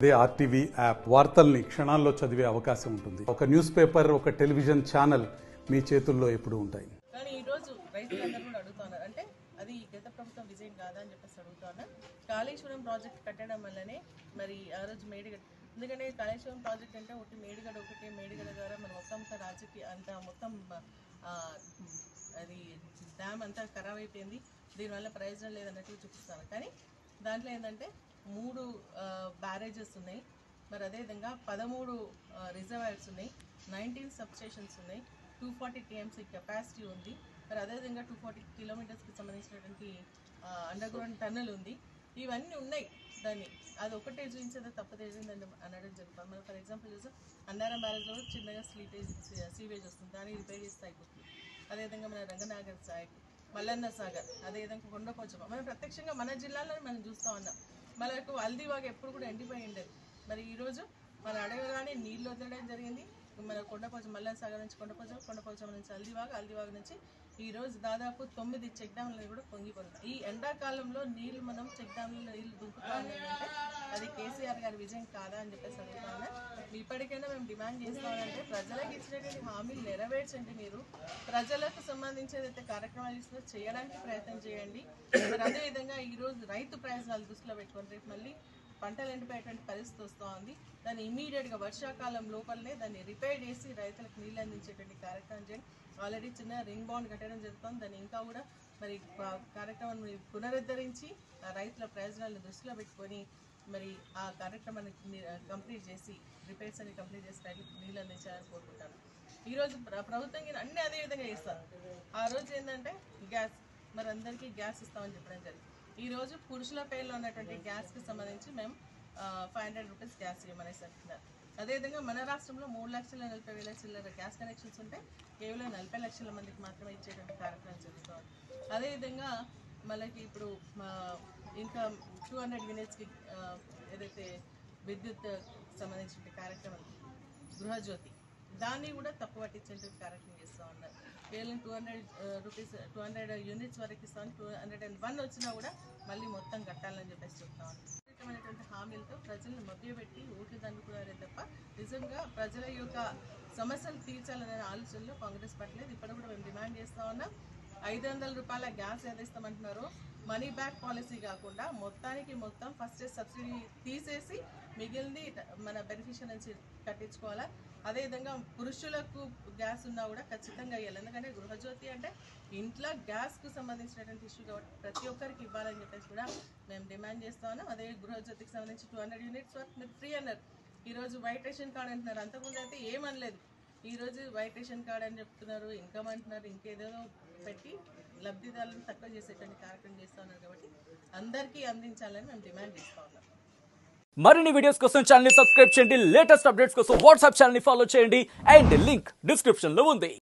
అదే RTV app వార్తల్ని క్షణాల్లో చదివే అవకాశం ఉంటుంది. ఒక న్యూస్ పేపర్, ఒక టెలివిజన్ ఛానల్ మీ చేతుల్లో ఎప్పుడూ ఉంటాయి. కానీ ఈ రోజు రైతులందరూ కూడా అడుగుతున్నారు, అంటే అది గత ప్రభుత్వం విజయం కాదా అని చెప్పేసి అడుగుతున్నారు. కాళేశ్వరం ప్రాజెక్ట్ కట్టడం వల్లనే మరి ఆ రోజు మేడిగడ్డ, ఎందుకంటే కాళేశ్వరం ప్రాజెక్ట్ అంటే ఒకటి మేడిగడ్డ ద్వారా మన మొత్తం రాజకీయ అంతా మొత్తం అది డ్యామ్ అంతా ఖరాబ్ అయిపోయింది. దీనివల్ల ప్రయోజనం లేదన్నట్టు చూపిస్తాను. కానీ దాంట్లో ఏంటంటే 3 బ్యారేజెస్ ఉన్నాయి, మరి అదేవిధంగా 13 రిజర్వాయర్స్ ఉన్నాయి, 19 సబ్స్టేషన్స్ ఉన్నాయి, 240 TMC కెపాసిటీ ఉంది, మరి అదేవిధంగా 240 కిలోమీటర్స్కి సంబంధించినటువంటి అండర్ గ్రౌండ్ టన్నల్ ఉంది. ఇవన్నీ ఉన్నాయి. దాన్ని అది ఒకటే చూపించేది తప్పదేసిందని అనడం జరుగుతుంది. మనం ఫర్ ఎగ్జాంపుల్ చూస్తే అన్నారం బ్యారేజ్లో చిన్నగా సీవేజ్ వస్తుంది, దాన్ని రిపేర్ చేస్తే అయిపోతుంది. అదేవిధంగా మన రంగనాగర్ సాగర్, మల్లన్న సాగర్, అదేవిధంగా కొండపోచమ్మ, మనం ప్రత్యక్షంగా మన జిల్లాలో మనం చూస్తూ ఉన్నాం. మనకు హల్దీవాగ్ ఎప్పుడు కూడా ఎండిపోయి ఉండేది. మరి ఈరోజు మన అడగగానే నీళ్ళు వదలడం జరిగింది. మన కొండపోచమ్మ, మల్లన్న సాగర్ నుంచి కొండపోచమ్మ నుంచి హల్దీవాగ్ నుంచి ఈరోజు దాదాపు 9 చెక్ డ్యామ్లు కూడా పొంగిపోతున్నాయి. ఈ ఎండాకాలంలో నీళ్లు మనం చెక్ డ్యామ్లో నీళ్లు దుంపుతామంటే అది కేసీఆర్ గారి విజయం కాదా అని చెప్పేసి అడుగుతాను. ఇప్పటికైనా మేము డిమాండ్ చేస్తామంటే ప్రజలకు ఇచ్చినటువంటి హామీలు నెరవేర్చండి. మీరు ప్రజలకు సంబంధించేదైతే కార్యక్రమాలు ఇస్తుందో చేయడానికి ప్రయత్నం చేయండి. మరి అదేవిధంగా ఈరోజు రైతు ప్రయోజనాలు దృష్టిలో పెట్టుకొని రేపు మళ్ళీ పంటలు ఎండిపోయేటువంటి పరిస్థితి వస్తూ ఉంది. దాన్ని ఇమీడియట్గా వర్షాకాలం లోపలనే దాన్ని రిపేర్ చేసి రైతులకు నీళ్ళు అందించేటువంటి కార్యక్రమం చేయండి. ఆల్రెడీ చిన్న రింగ్ బాండ్ కట్టడం జరుగుతుంది. దాన్ని ఇంకా కూడా మరి కార్యక్రమాన్ని పునరుద్ధరించి రైతుల ప్రయోజనాలను దృష్టిలో పెట్టుకొని మరి ఆ కార్యక్రమాన్ని కంప్లీట్ చేసి రిపేర్స్ అన్ని కంప్లీట్ చేసి రైతులకు నీళ్ళు అందించాలని కోరుకుంటాను. ఈరోజు ప్రభుత్వం అన్నీ అదే విధంగా చేస్తారు. ఆ రోజు ఏంటంటే గ్యాస్, మరి అందరికీ గ్యాస్ ఇస్తామని చెప్పడం జరిగింది. ఈరోజు పురుషుల పేర్లో ఉన్నటువంటి గ్యాస్కి సంబంధించి మేము 500 రూపీస్ గ్యాస్ ఇవ్వమనేసి అంటున్నారు. అదేవిధంగా మన రాష్ట్రంలో 3,40,000 చిల్లర గ్యాస్ కనెక్షన్స్ ఉంటే కేవలం 40 లక్షల మందికి మాత్రమే ఇచ్చేటువంటి కార్యక్రమం జరుగుతుంది. అదేవిధంగా మనకి ఇప్పుడు ఇంకా 200 యూనిట్స్కి ఏదైతే విద్యుత్ సంబంధించిన కార్యక్రమం గృహజ్యోతి, దాన్ని కూడా తప్పు పట్టించేటువంటి కార్యక్రమం చేస్తూ ఉన్నారు. కేవలం 200 యూనిట్స్ వరకు ఇస్తామని 201 వచ్చినా కూడా మళ్ళీ మొత్తం కట్టాలని చెప్పేసి చెప్తా ఉన్నాం. అనేటువంటి హామీలతో ప్రజలను మభ్యపెట్టి ఓట్లు దండుకున్నారే తప్ప నిజంగా ప్రజల యొక్క సమస్యలు తీర్చాలనే ఆలోచనలో కాంగ్రెస్ పార్టీ లేదు. ఇప్పుడు కూడా మేము డిమాండ్ చేస్తూ ఉన్నాం. 500 రూపాయల గ్యాస్ ఏదిస్తామంటున్నారో మనీ బ్యాక్ పాలసీ కాకుండా మొత్తం ఫస్ట్ సబ్సిడీ తీసేసి మిగిలింది మన బెనిఫిషియరీ నుంచి కట్టించుకోవాలా. అదేవిధంగా పురుషులకు గ్యాస్ ఉన్నా కూడా ఖచ్చితంగా ఇవ్వాలి. ఎందుకంటే గృహజ్యోతి అంటే ఇంట్లో గ్యాస్కు సంబంధించినటువంటి ఇష్యూ కాబట్టి ప్రతి ఒక్కరికి ఇవ్వాలని చెప్పేసి కూడా మేము డిమాండ్ చేస్తా ఉన్నాం. అదే గృహజ్యోతికి సంబంధించి 200 యూనిట్స్ వరకు మీరు ఫ్రీ అన్నారు. ఈరోజు వైట్ రేషన్ కార్డ్ అంటున్నారు. అంతకుముందు అయితే ఏమనలేదు. ఈరోజు వైట్ రేషన్ కార్డ్ అని చెప్తున్నారు, ఇన్కమ్ అంటున్నారు, ఇంకేదో పెట్టి లబ్ధిదారులను తక్కువ చేసేటువంటి కార్యక్రమం చేస్తూ ఉన్నారు. కాబట్టి అందరికీ అందించాలని మేము డిమాండ్ చేస్తూ ఉన్నాం. మరిన్ని వీడియోస్ కోసం ఛానల్ ని సబ్స్క్రైబ్ చేయండి. లేటెస్ట్ అప్డేట్స్ కోసం వాట్సాప్ ఛానల్ ని ఫాలో చేయండి. అండ్ లింక్ డిస్క్రిప్షన్ లో ఉంది.